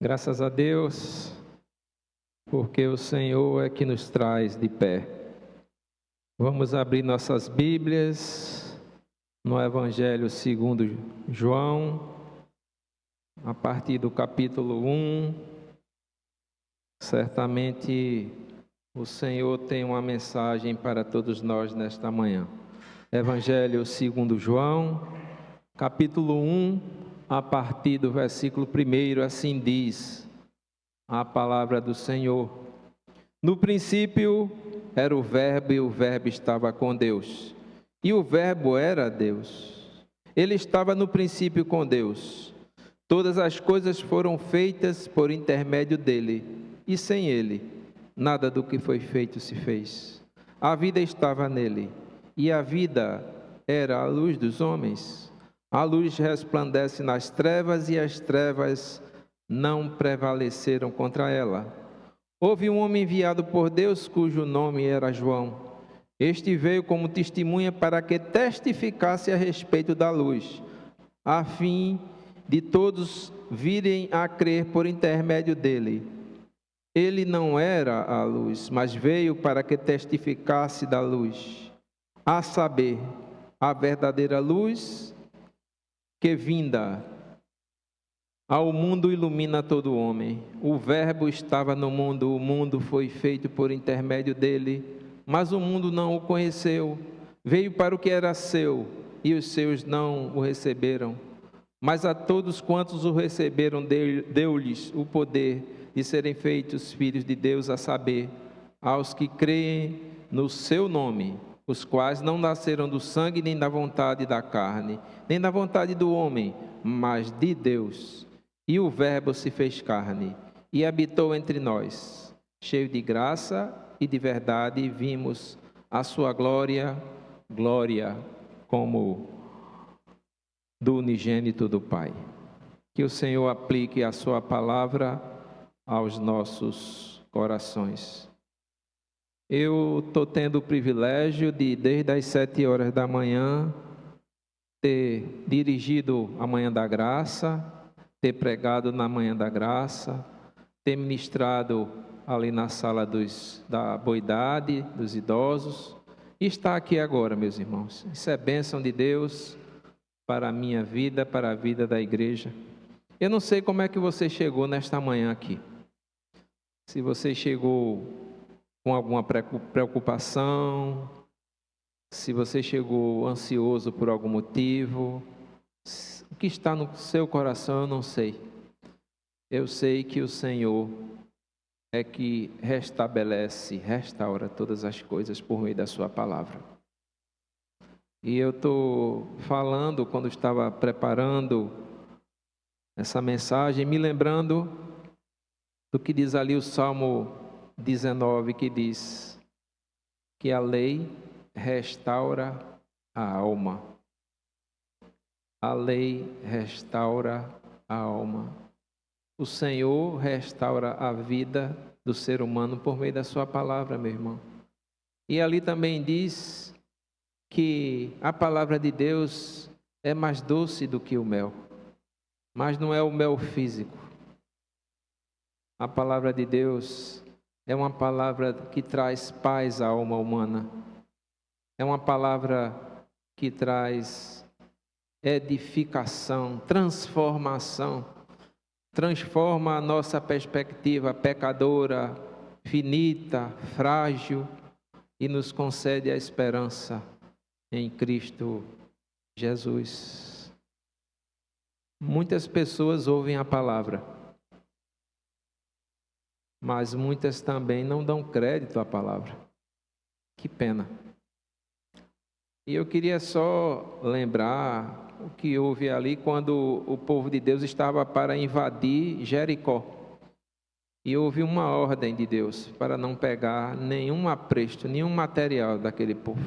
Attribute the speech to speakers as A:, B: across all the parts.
A: Graças a Deus, porque o Senhor é que nos traz de pé. Vamos abrir nossas Bíblias no Evangelho segundo João, a partir do capítulo 1. Certamente o Senhor tem uma mensagem para todos nós nesta manhã. Evangelho segundo João, capítulo 1. A partir do versículo 1, assim diz a palavra do Senhor. No princípio era o Verbo, e o Verbo estava com Deus, e o Verbo era Deus. Ele estava no princípio com Deus. Todas as coisas foram feitas por intermédio dele, e sem ele, nada do que foi feito se fez. A vida estava nele, e a vida era a luz dos homens. A luz resplandece nas trevas, e as trevas não prevaleceram contra ela. Houve um homem enviado por Deus, cujo nome era João. Este veio como testemunha para que testificasse a respeito da luz, a fim de todos virem a crer por intermédio dele. Ele não era a luz, mas veio para que testificasse da luz, a saber, a verdadeira luz que vinda ao mundo ilumina todo homem. O Verbo estava no mundo, o mundo foi feito por intermédio dele, mas o mundo não o conheceu. Veio para o que era seu, e os seus não o receberam. Mas a todos quantos o receberam, deu-lhes o poder de serem feitos filhos de Deus, a saber, aos que creem no seu nome, os quais não nasceram do sangue, nem da vontade da carne, nem da vontade do homem, mas de Deus. E o Verbo se fez carne e habitou entre nós, cheio de graça e de verdade, e vimos a sua glória, glória como do unigênito do Pai. Que o Senhor aplique a sua palavra aos nossos corações. Eu estou tendo o privilégio de, desde as 7 horas da manhã, ter dirigido a Manhã da Graça, ter pregado na Manhã da Graça, ter ministrado ali na sala da boa-idade, dos idosos, e estar aqui agora, meus irmãos. Isso é bênção de Deus para a minha vida, para a vida da igreja. Eu não sei como é que você chegou nesta manhã aqui. Se você chegou com alguma preocupação, se você chegou ansioso por algum motivo, o que está no seu coração eu não sei. Eu sei que o Senhor é que restabelece, restaura todas as coisas por meio da sua palavra. E eu estou falando, quando estava preparando essa mensagem, me lembrando do que diz ali o Salmo 19, que diz que a lei restaura a alma. A lei restaura a alma. O Senhor restaura a vida do ser humano por meio da sua palavra, meu irmão. E ali também diz que a palavra de Deus é mais doce do que o mel, mas não é o mel físico. A palavra de Deus é uma palavra que traz paz à alma humana. É uma palavra que traz edificação, transformação. Transforma a nossa perspectiva pecadora, finita, frágil, e nos concede a esperança em Cristo Jesus. Muitas pessoas ouvem a palavra, mas muitas também não dão crédito à palavra. Que pena. E eu queria só lembrar o que houve ali quando o povo de Deus estava para invadir Jericó. E houve uma ordem de Deus para não pegar nenhum apresto, nenhum material daquele povo.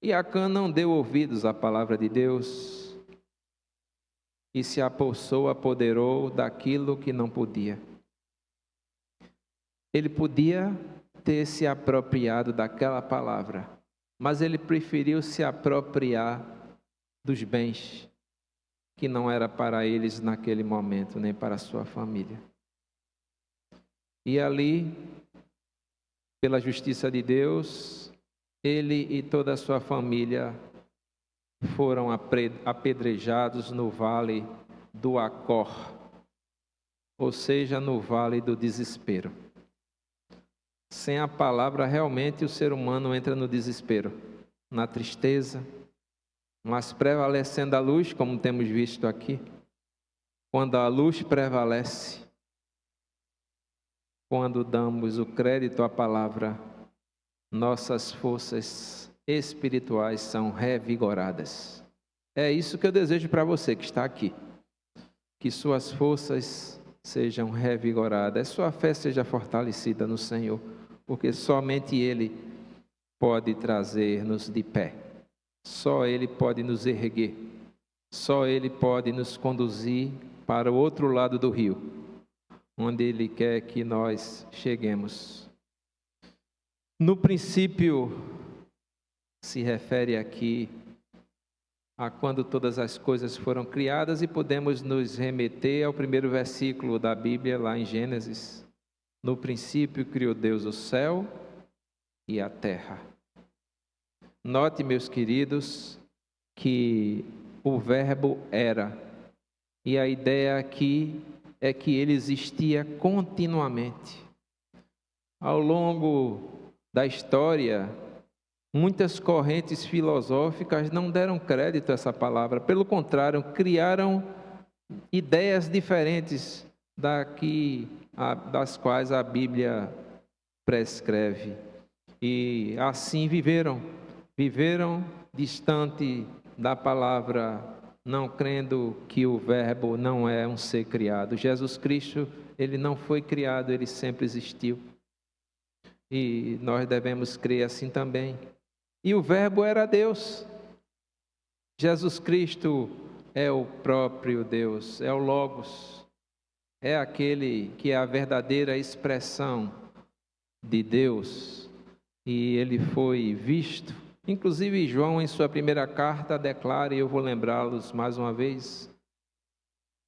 A: E Acã não deu ouvidos à palavra de Deus e se apoderou daquilo que não podia. Ele podia ter se apropriado daquela palavra, mas ele preferiu se apropriar dos bens que não era para eles naquele momento, nem para a sua família. E ali, pela justiça de Deus, ele e toda a sua família foram apedrejados no vale do Acor, ou seja, no vale do desespero. Sem a palavra, realmente o ser humano entra no desespero, na tristeza, mas prevalecendo a luz, como temos visto aqui, quando a luz prevalece, quando damos o crédito à palavra, nossas forças espirituais são revigoradas. É isso que eu desejo para você que está aqui, que suas forças sejam revigoradas, sua fé seja fortalecida no Senhor, porque somente Ele pode trazer-nos de pé. Só Ele pode nos erguer, só Ele pode nos conduzir para o outro lado do rio, onde Ele quer que nós cheguemos. No princípio, se refere aqui a quando todas as coisas foram criadas, e podemos nos remeter ao primeiro versículo da Bíblia, lá em Gênesis. No princípio criou Deus o céu e a terra. Note, meus queridos, que o verbo era, e a ideia aqui é que ele existia continuamente. Ao longo da história, muitas correntes filosóficas não deram crédito a essa palavra, pelo contrário, criaram ideias diferentes das quais a Bíblia prescreve. E assim viveram distante da palavra, não crendo que o verbo não é um ser criado. Jesus Cristo, ele não foi criado, ele sempre existiu. E nós devemos crer assim também. E o verbo era Deus. Jesus Cristo é o próprio Deus, é o Logos. É aquele que é a verdadeira expressão de Deus. E ele foi visto. Inclusive João, em sua primeira carta, declara, e eu vou lembrá-los mais uma vez.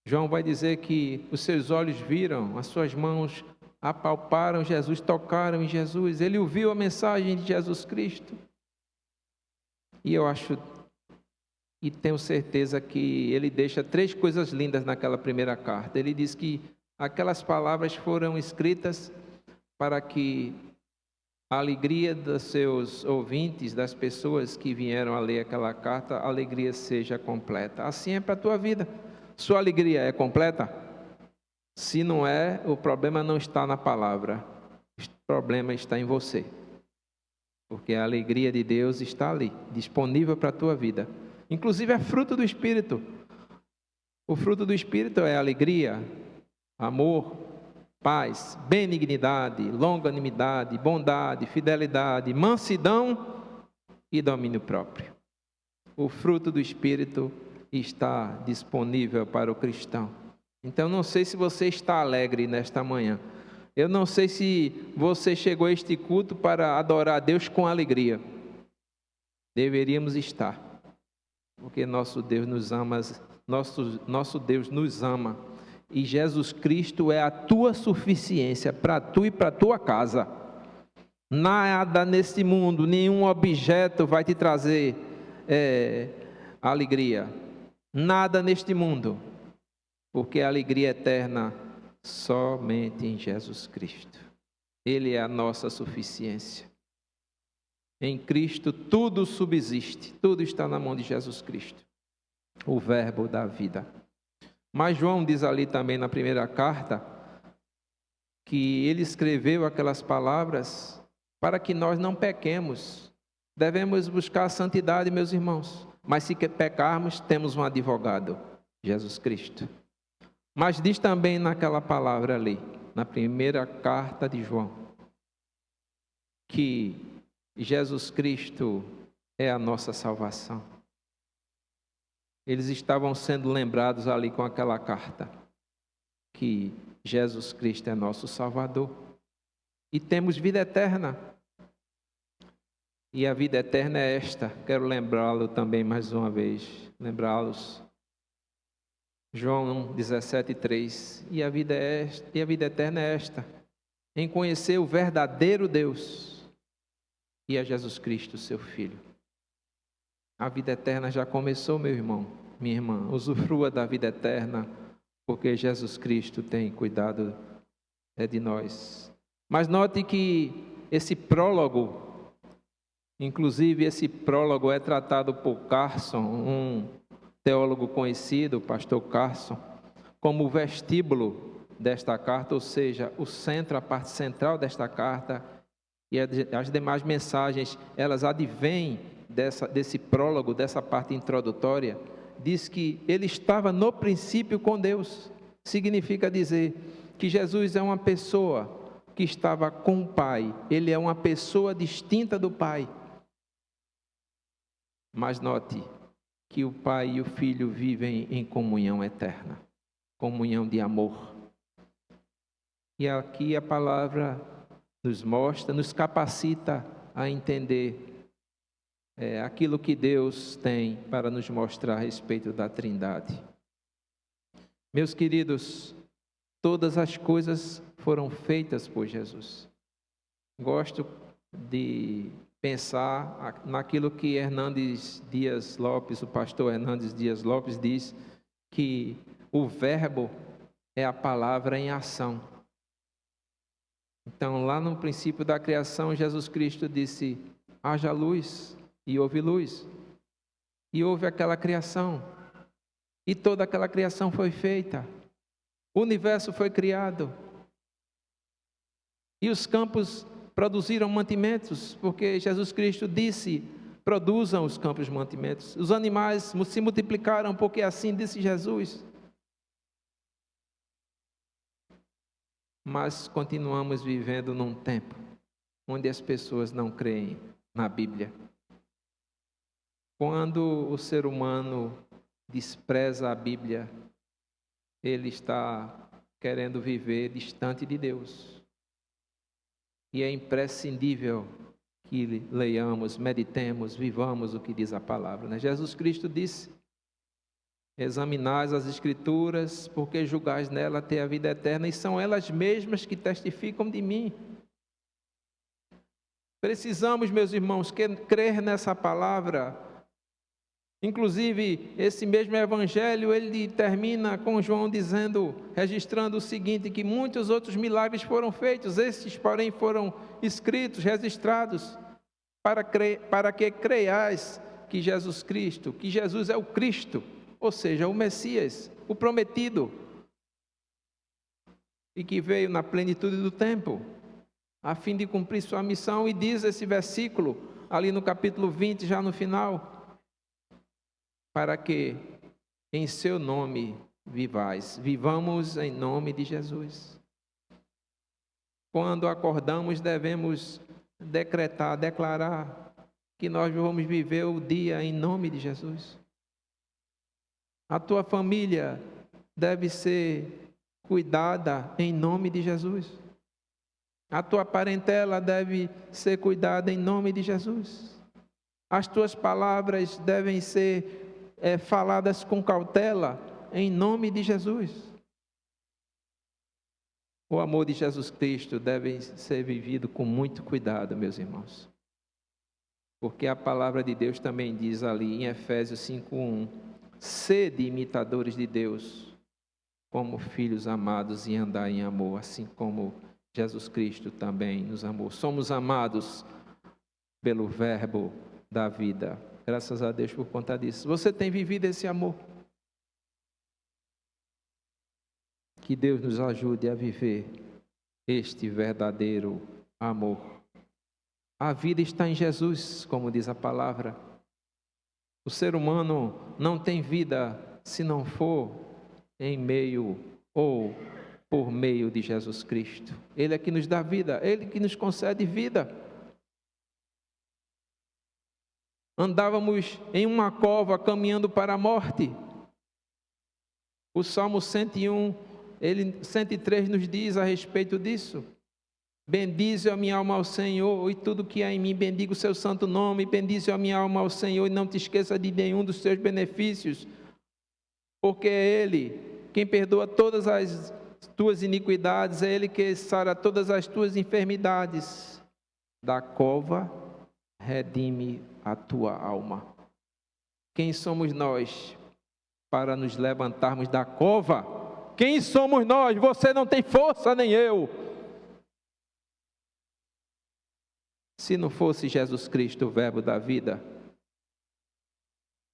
A: João vai dizer que os seus olhos viram, as suas mãos apalparam Jesus, tocaram em Jesus. Ele ouviu a mensagem de Jesus Cristo. E eu acho e tenho certeza que ele deixa 3 coisas lindas naquela primeira carta. Ele diz que aquelas palavras foram escritas para que a alegria dos seus ouvintes, das pessoas que vieram a ler aquela carta, a alegria seja completa. Assim é para a tua vida. Sua alegria é completa? Se não é, o problema não está na palavra. O problema está em você. Porque a alegria de Deus está ali, disponível para a tua vida. Inclusive é fruto do Espírito. O fruto do Espírito é alegria, amor, paz, benignidade, longanimidade, bondade, fidelidade, mansidão e domínio próprio. O fruto do Espírito está disponível para o cristão. Então, não sei se você está alegre nesta manhã. Eu não sei se você chegou a este culto para adorar a Deus com alegria. Deveríamos estar, porque nosso Deus nos ama, nosso Deus nos ama. E Jesus Cristo é a tua suficiência para tu e para a tua casa. Nada nesse mundo, nenhum objeto vai te trazer alegria. Nada neste mundo, porque a alegria eterna somente em Jesus Cristo. Ele é a nossa suficiência. Em Cristo tudo subsiste, tudo está na mão de Jesus Cristo, o verbo da vida. Mas João diz ali também na primeira carta, que ele escreveu aquelas palavras para que nós não pequemos. Devemos buscar a santidade, meus irmãos. Mas se pecarmos, temos um advogado, Jesus Cristo. Mas diz também naquela palavra ali, na primeira carta de João, que Jesus Cristo é a nossa salvação. Eles estavam sendo lembrados ali com aquela carta, que Jesus Cristo é nosso Salvador. E temos vida eterna. E a vida eterna é esta. Quero lembrá-lo também mais uma vez. Lembrá-los João 17:3. E a vida eterna é esta: em conhecer o verdadeiro Deus e a Jesus Cristo, seu Filho. A vida eterna já começou, meu irmão, minha irmã. Usufrua da vida eterna, porque Jesus Cristo tem cuidado de nós. Mas note que esse prólogo, inclusive esse prólogo é tratado por Carson, um teólogo conhecido, o pastor Carson, como o vestíbulo desta carta, ou seja, o centro, a parte central desta carta, e as demais mensagens, elas advêm desse prólogo, dessa parte introdutória. Diz que ele estava no princípio com Deus. Significa dizer que Jesus é uma pessoa que estava com o Pai. Ele é uma pessoa distinta do Pai. Mas note que o Pai e o Filho vivem em comunhão eterna, comunhão de amor. E aqui a palavra nos mostra, nos capacita a entender aquilo que Deus tem para nos mostrar a respeito da Trindade. Meus queridos, todas as coisas foram feitas por Jesus. Gosto de pensar naquilo que Hernandes Dias Lopes, o pastor Hernandes Dias Lopes, diz que o verbo é a palavra em ação. Então, lá no princípio da criação, Jesus Cristo disse: haja luz, e houve luz. E houve aquela criação. E toda aquela criação foi feita. O universo foi criado. E os campos produziram mantimentos, porque Jesus Cristo disse: produzam os campos mantimentos. Os animais se multiplicaram, porque assim disse Jesus. Mas continuamos vivendo num tempo onde as pessoas não creem na Bíblia. Quando o ser humano despreza a Bíblia, ele está querendo viver distante de Deus. E é imprescindível que leiamos, meditemos, vivamos o que diz a palavra, né? Jesus Cristo disse: examinais as Escrituras, porque julgais nela ter a vida eterna, e são elas mesmas que testificam de mim. Precisamos, meus irmãos, crer nessa palavra. Inclusive, esse mesmo evangelho, ele termina com João dizendo, registrando o seguinte, que muitos outros milagres foram feitos, estes, porém, foram escritos, registrados, para que creiais que Jesus Cristo, que Jesus é o Cristo, ou seja, o Messias, o prometido, e que veio na plenitude do tempo, a fim de cumprir sua missão. E diz esse versículo, ali no capítulo 20, já no final: para que em seu nome vivais. Vivamos em nome de Jesus. Quando acordamos, devemos declarar que nós vamos viver o dia em nome de Jesus. A tua família deve ser cuidada em nome de Jesus. A tua parentela deve ser cuidada em nome de Jesus. As tuas palavras devem ser faladas com cautela, em nome de Jesus. O amor de Jesus Cristo deve ser vivido com muito cuidado, meus irmãos. Porque a palavra de Deus também diz ali em Efésios 5:1, sede imitadores de Deus, como filhos amados, e andai em amor, assim como Jesus Cristo também nos amou. Somos amados pelo verbo da vida. Graças a Deus por conta disso. Você tem vivido esse amor? Que Deus nos ajude a viver este verdadeiro amor. A vida está em Jesus, como diz a palavra. O ser humano não tem vida se não for em meio ou por meio de Jesus Cristo. Ele é que nos dá vida, Ele que nos concede vida. Andávamos em uma cova caminhando para a morte. O Salmo 101, 103 nos diz a respeito disso. Bendize a minha alma ao Senhor, e tudo que há em mim, bendiga o seu santo nome. Bendize a minha alma ao Senhor, e não te esqueça de nenhum dos seus benefícios. porque é Ele quem perdoa todas as tuas iniquidades, é Ele que sara todas as tuas enfermidades. Da cova, redime a tua alma. Quem somos nós para nos levantarmos da cova? Quem somos nós? Você não tem força, nem eu. Se não fosse Jesus Cristo, o verbo da vida,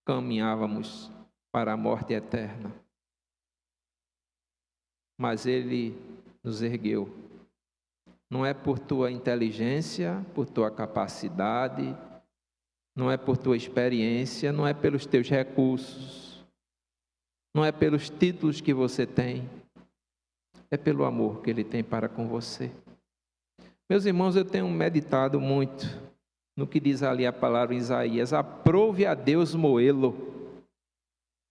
A: caminhávamos para a morte eterna. Mas Ele nos ergueu. Não é por tua inteligência, por tua capacidade, não é por tua experiência, não é pelos teus recursos, não é pelos títulos que você tem, é pelo amor que Ele tem para com você. Meus irmãos, eu tenho meditado muito no que diz ali a palavra em Isaías: aprove a Deus moê-lo,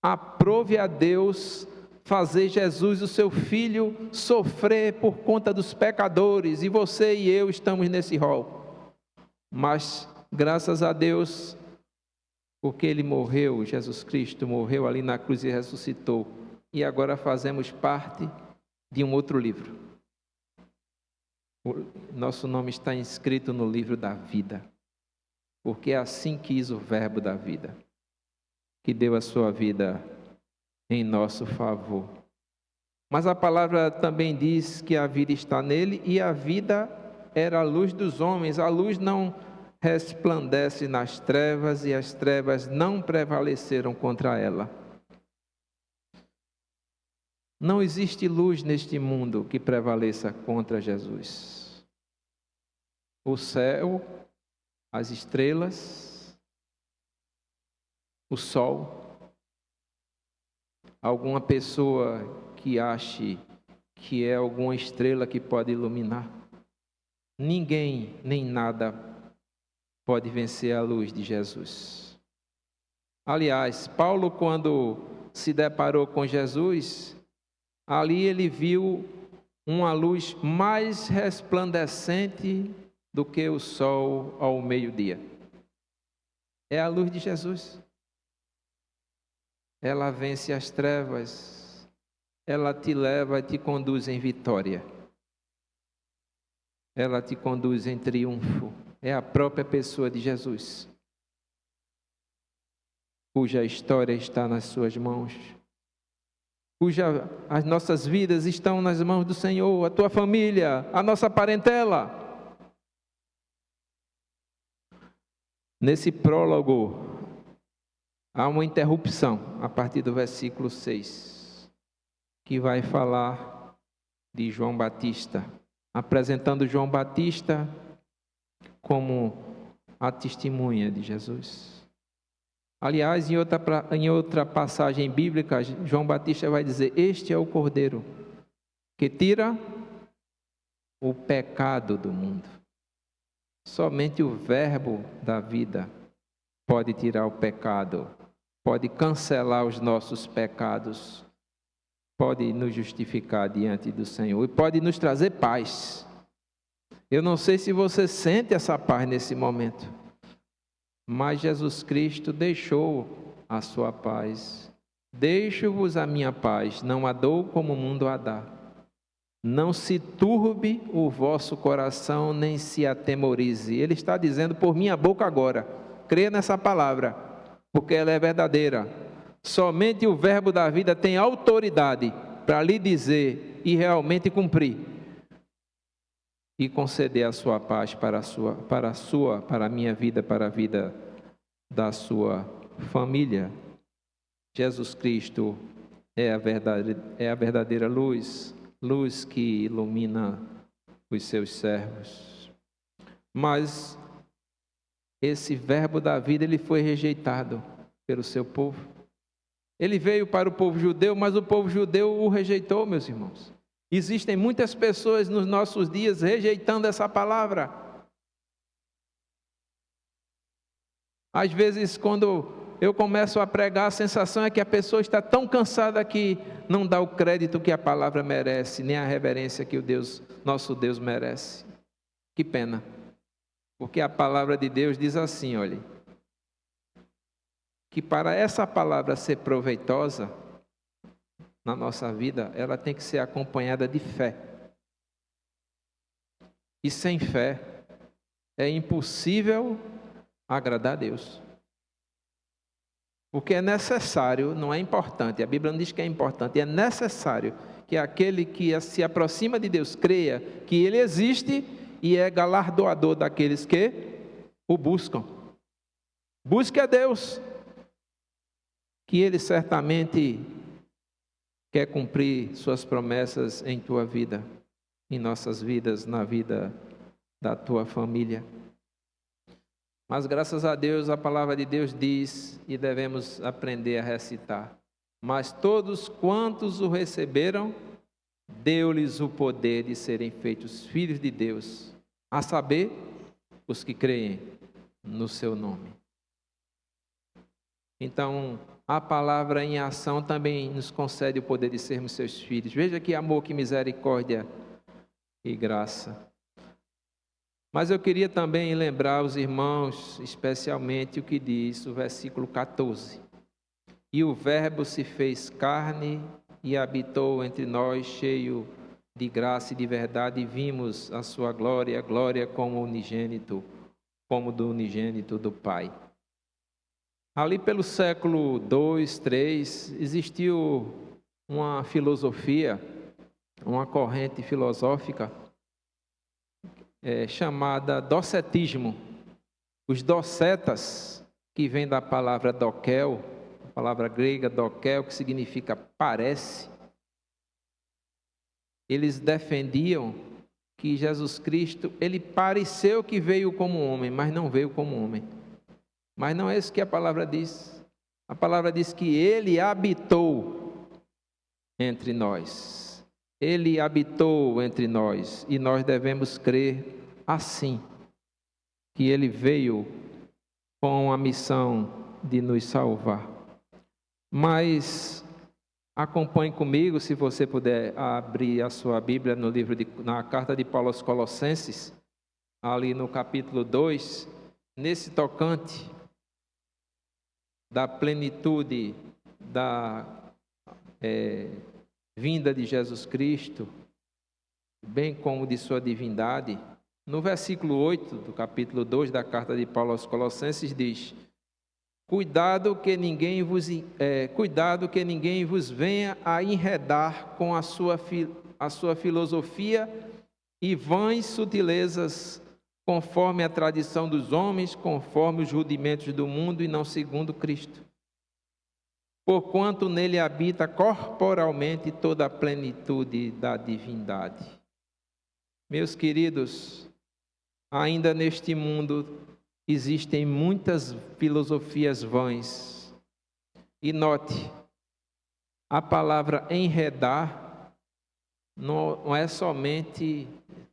A: aprove a Deus fazer Jesus, o seu Filho, sofrer por conta dos pecadores, e você e eu estamos nesse rol. Mas, graças a Deus, porque Ele morreu, Jesus Cristo morreu ali na cruz e ressuscitou, e agora fazemos parte de um outro livro. Nosso nome está inscrito no livro da vida, porque é assim quis o verbo da vida, que deu a sua vida em nosso favor. Mas a palavra também diz que a vida está nele, e a vida era a luz dos homens. A luz não resplandece nas trevas, e as trevas não prevaleceram contra ela. Não existe luz neste mundo que prevaleça contra Jesus. O céu, as estrelas, o sol. Alguma pessoa que ache que é alguma estrela que pode iluminar. Ninguém, nem nada pode vencer a luz de Jesus. Aliás, Paulo, quando se deparou com Jesus, ali ele viu uma luz mais resplandecente do que o sol ao meio-dia. É a luz de Jesus. Ela vence as trevas, ela te leva e te conduz em vitória. Ela te conduz em triunfo. É a própria pessoa de Jesus, cuja história está nas suas mãos, as nossas vidas estão nas mãos do Senhor, a tua família, a nossa parentela. Nesse prólogo, há uma interrupção a partir do versículo 6, que vai falar de João Batista, apresentando João Batista como a testemunha de Jesus. Aliás, em outra passagem bíblica, João Batista vai dizer: este é o Cordeiro que tira o pecado do mundo. Somente o verbo da vida pode tirar o pecado, pode cancelar os nossos pecados, pode nos justificar diante do Senhor e pode nos trazer paz. Eu não sei se você sente essa paz nesse momento, mas Jesus Cristo deixou a sua paz. Deixo-vos a minha paz, não a dou como o mundo a dá. Não se turbe o vosso coração, nem se atemorize. Ele está dizendo por minha boca agora. Creia nessa palavra, porque ela é verdadeira. Somente o verbo da vida tem autoridade para lhe dizer e realmente cumprir. E conceder a sua paz para a minha vida, para a vida da sua família. Jesus Cristo é a verdadeira luz, luz que ilumina os seus servos. Mas esse verbo da vida, ele foi rejeitado pelo seu povo. Ele veio para o povo judeu, mas o povo judeu o rejeitou, meus irmãos. Existem muitas pessoas nos nossos dias rejeitando essa palavra. Às vezes, quando eu começo a pregar, a sensação é que a pessoa está tão cansada que não dá o crédito que a palavra merece, nem a reverência que nosso Deus merece. Que pena. Porque a palavra de Deus diz assim, olhe, que para essa palavra ser proveitosa, na nossa vida, ela tem que ser acompanhada de fé. E sem fé é impossível agradar a Deus. Porque é necessário, não é importante, a Bíblia não diz que é importante, é necessário que aquele que se aproxima de Deus creia que Ele existe e é galardoador daqueles que o buscam. Busque a Deus, que Ele certamente quer cumprir suas promessas em tua vida, em nossas vidas, na vida da tua família. Mas graças a Deus, a palavra de Deus diz, e devemos aprender a recitar: mas todos quantos o receberam, deu-lhes o poder de serem feitos filhos de Deus, a saber, os que creem no seu nome. Então, a palavra em ação também nos concede o poder de sermos seus filhos. Veja que amor, que misericórdia e graça. Mas eu queria também lembrar os irmãos, especialmente o que diz o versículo 14. E o Verbo se fez carne e habitou entre nós, cheio de graça e de verdade, e vimos a sua glória, glória como do unigênito do Pai. Ali pelo século 2, 3, existiu uma filosofia, uma corrente filosófica chamada docetismo. Os docetas, que vem da palavra dokel, a palavra grega dokel, que significa parece, eles defendiam que Jesus Cristo, ele pareceu que veio como homem, mas não veio como homem. Mas não é isso que a palavra diz. A palavra diz que ele habitou entre nós. Ele habitou entre nós e nós devemos crer assim, que ele veio com a missão de nos salvar. Mas acompanhe comigo, se você puder abrir a sua Bíblia na carta de Paulo aos Colossenses, ali no capítulo 2, nesse tocante da plenitude da vinda de Jesus Cristo, bem como de sua divindade. No versículo 8 do capítulo 2 da carta de Paulo aos Colossenses diz: cuidado que ninguém vos venha a enredar com a sua filosofia e vãs sutilezas, conforme a tradição dos homens, conforme os rudimentos do mundo e não segundo Cristo. Porquanto nele habita corporalmente toda a plenitude da divindade. Meus queridos, ainda neste mundo existem muitas filosofias vãs. E note, a palavra enredar não é somente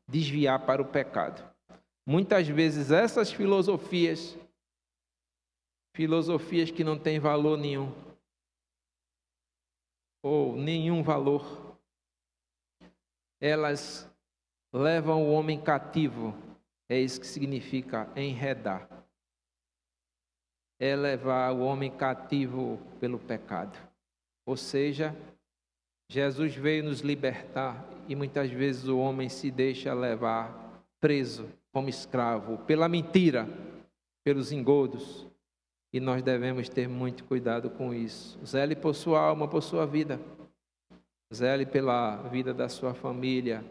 A: desviar para o pecado. Muitas vezes essas filosofias que não têm valor nenhum, ou nenhum valor, elas levam o homem cativo. É isso que significa enredar. É levar o homem cativo pelo pecado. Ou seja, Jesus veio nos libertar e muitas vezes o homem se deixa levar preso como escravo pela mentira, pelos engodos. E nós devemos ter muito cuidado com isso. Zele por sua alma, por sua vida. Zele pela vida da sua família.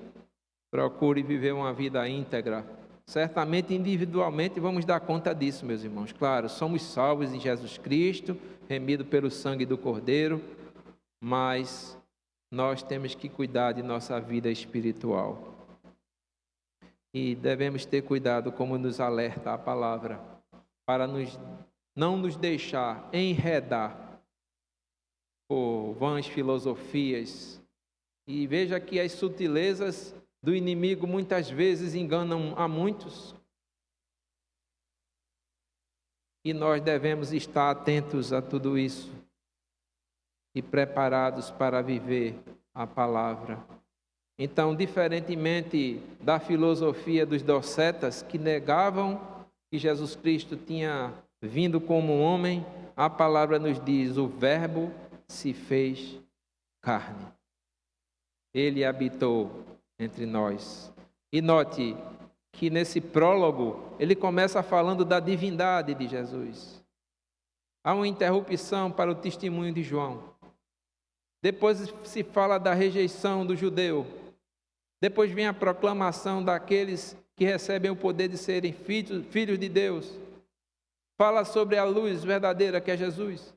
A: Procure viver uma vida íntegra. Certamente, individualmente, vamos dar conta disso, meus irmãos. Claro, somos salvos em Jesus Cristo, remidos pelo sangue do Cordeiro, mas nós temos que cuidar de nossa vida espiritual. E devemos ter cuidado, como nos alerta a palavra, para não nos deixar enredar por vãs filosofias. E veja que as sutilezas do inimigo muitas vezes enganam a muitos. E nós devemos estar atentos a tudo isso e preparados para viver a palavra. Então, diferentemente da filosofia dos docetas, que negavam que Jesus Cristo tinha vindo como homem, a palavra nos diz: o Verbo se fez carne. Ele habitou entre nós. E note que nesse prólogo, ele começa falando da divindade de Jesus. Há uma interrupção para o testemunho de João. Depois se fala da rejeição do judeu. Depois vem a proclamação daqueles que recebem o poder de serem filhos de Deus. Fala sobre a luz verdadeira que é Jesus.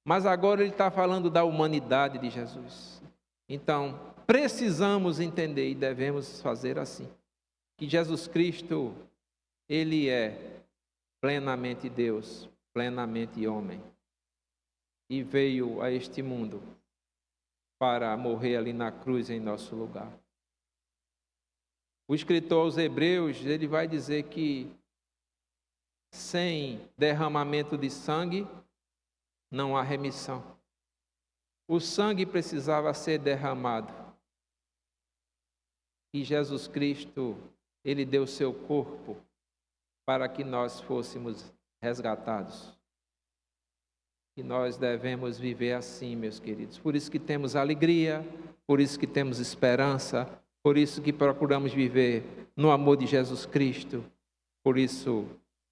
A: Mas agora ele está falando da humanidade de Jesus. Então, precisamos entender e devemos fazer assim. Que Jesus Cristo, ele é plenamente Deus, plenamente homem. E veio a este mundo para morrer ali na cruz em nosso lugar. O escritor aos Hebreus, ele vai dizer que sem derramamento de sangue, não há remissão. O sangue precisava ser derramado. E Jesus Cristo, ele deu seu corpo para que nós fôssemos resgatados. E nós devemos viver assim, meus queridos. Por isso que temos alegria, por isso que temos esperança, por isso que procuramos viver no amor de Jesus Cristo. Por isso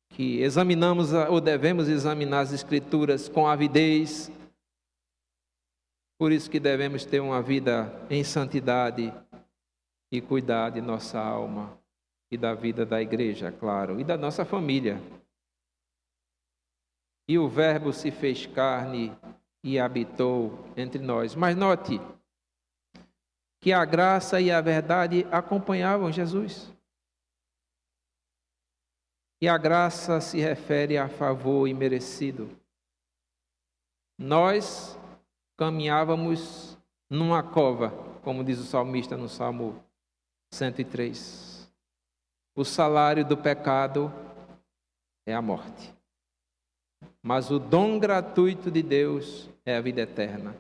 A: que examinamos ou devemos examinar as Escrituras com avidez. Por isso que devemos ter uma vida em santidade e cuidar de nossa alma e da vida da igreja, claro, e da nossa família. E o Verbo se fez carne e habitou entre nós. Mas note que a graça e a verdade acompanhavam Jesus. E a graça se refere a favor imerecido. Nós caminhávamos numa cova, como diz o salmista no Salmo 103. O salário do pecado é a morte. Mas o dom gratuito de Deus é a vida eterna.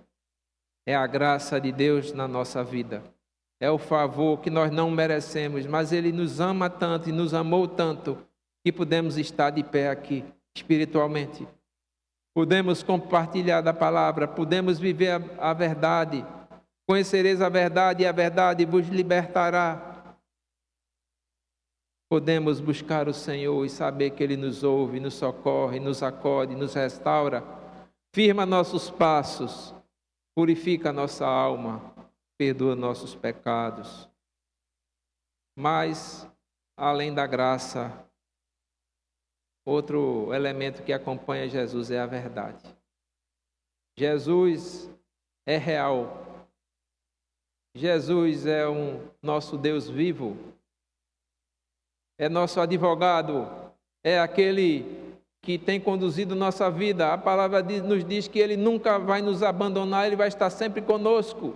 A: É a graça de Deus na nossa vida. É o favor que nós não merecemos, mas Ele nos ama tanto e nos amou tanto que podemos estar de pé aqui, espiritualmente. Podemos compartilhar da palavra, podemos viver a verdade. Conhecereis a verdade e a verdade vos libertará. Podemos buscar o Senhor e saber que Ele nos ouve, nos socorre, nos acode, nos restaura, firma nossos passos, purifica nossa alma, perdoa nossos pecados. Mas, além da graça, outro elemento que acompanha Jesus é a verdade. Jesus é real. Jesus é nosso Deus vivo. É nosso advogado. É aquele que tem conduzido nossa vida. A palavra nos diz que Ele nunca vai nos abandonar, Ele vai estar sempre conosco.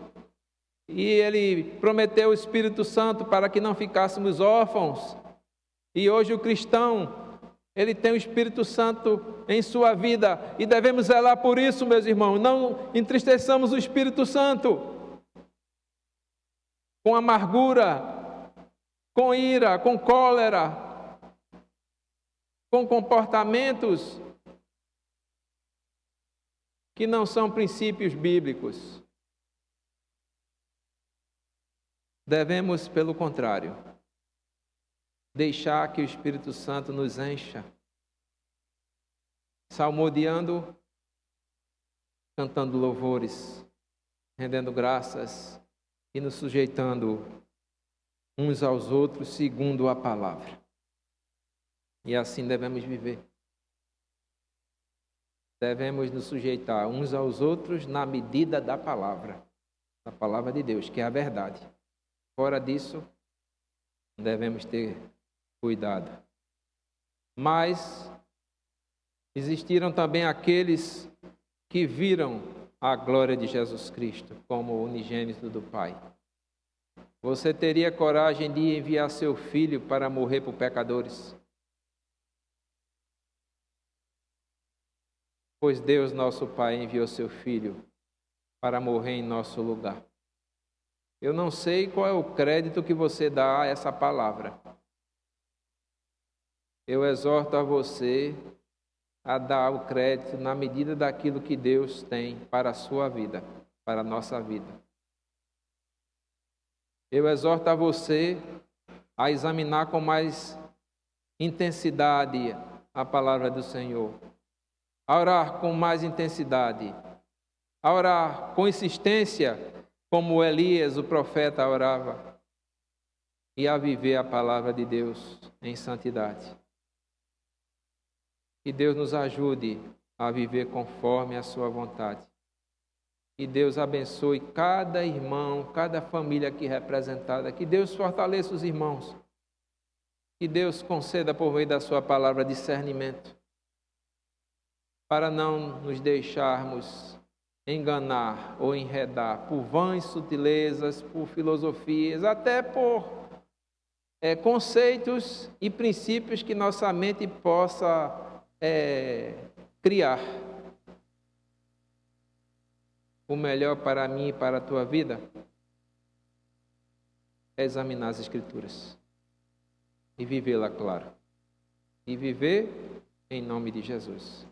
A: E Ele prometeu o Espírito Santo para que não ficássemos órfãos. E hoje o cristão, ele tem o Espírito Santo em sua vida e devemos zelar por isso, meus irmãos. Não entristeçamos o Espírito Santo com amargura, com ira, com cólera, com comportamentos que não são princípios bíblicos. Devemos, pelo contrário, deixar que o Espírito Santo nos encha, salmodiando, cantando louvores, rendendo graças e nos sujeitando uns aos outros segundo a palavra. E assim devemos viver. Devemos nos sujeitar uns aos outros na medida da palavra de Deus, que é a verdade. Fora disso, devemos ter cuidado. Mas existiram também aqueles que viram a glória de Jesus Cristo como o unigênito do Pai. Você teria coragem de enviar seu filho para morrer por pecadores? Pois Deus, nosso Pai, enviou seu filho para morrer em nosso lugar. Eu não sei qual é o crédito que você dá a essa palavra. Eu exorto a você a dar o crédito na medida daquilo que Deus tem para a sua vida, para a nossa vida. Eu exorto a você a examinar com mais intensidade a palavra do Senhor, a orar com mais intensidade, a orar com insistência, como Elias, o profeta, orava, e a viver a palavra de Deus em santidade. Que Deus nos ajude a viver conforme a sua vontade. Que Deus abençoe cada irmão, cada família aqui representada. Que Deus fortaleça os irmãos. Que Deus conceda por meio da sua palavra discernimento, para não nos deixarmos enganar ou enredar por vãs sutilezas, por filosofias, até por conceitos e princípios que nossa mente possa criar. O melhor para mim e para a tua vida é examinar as Escrituras e vivê-la, claro. E viver em nome de Jesus.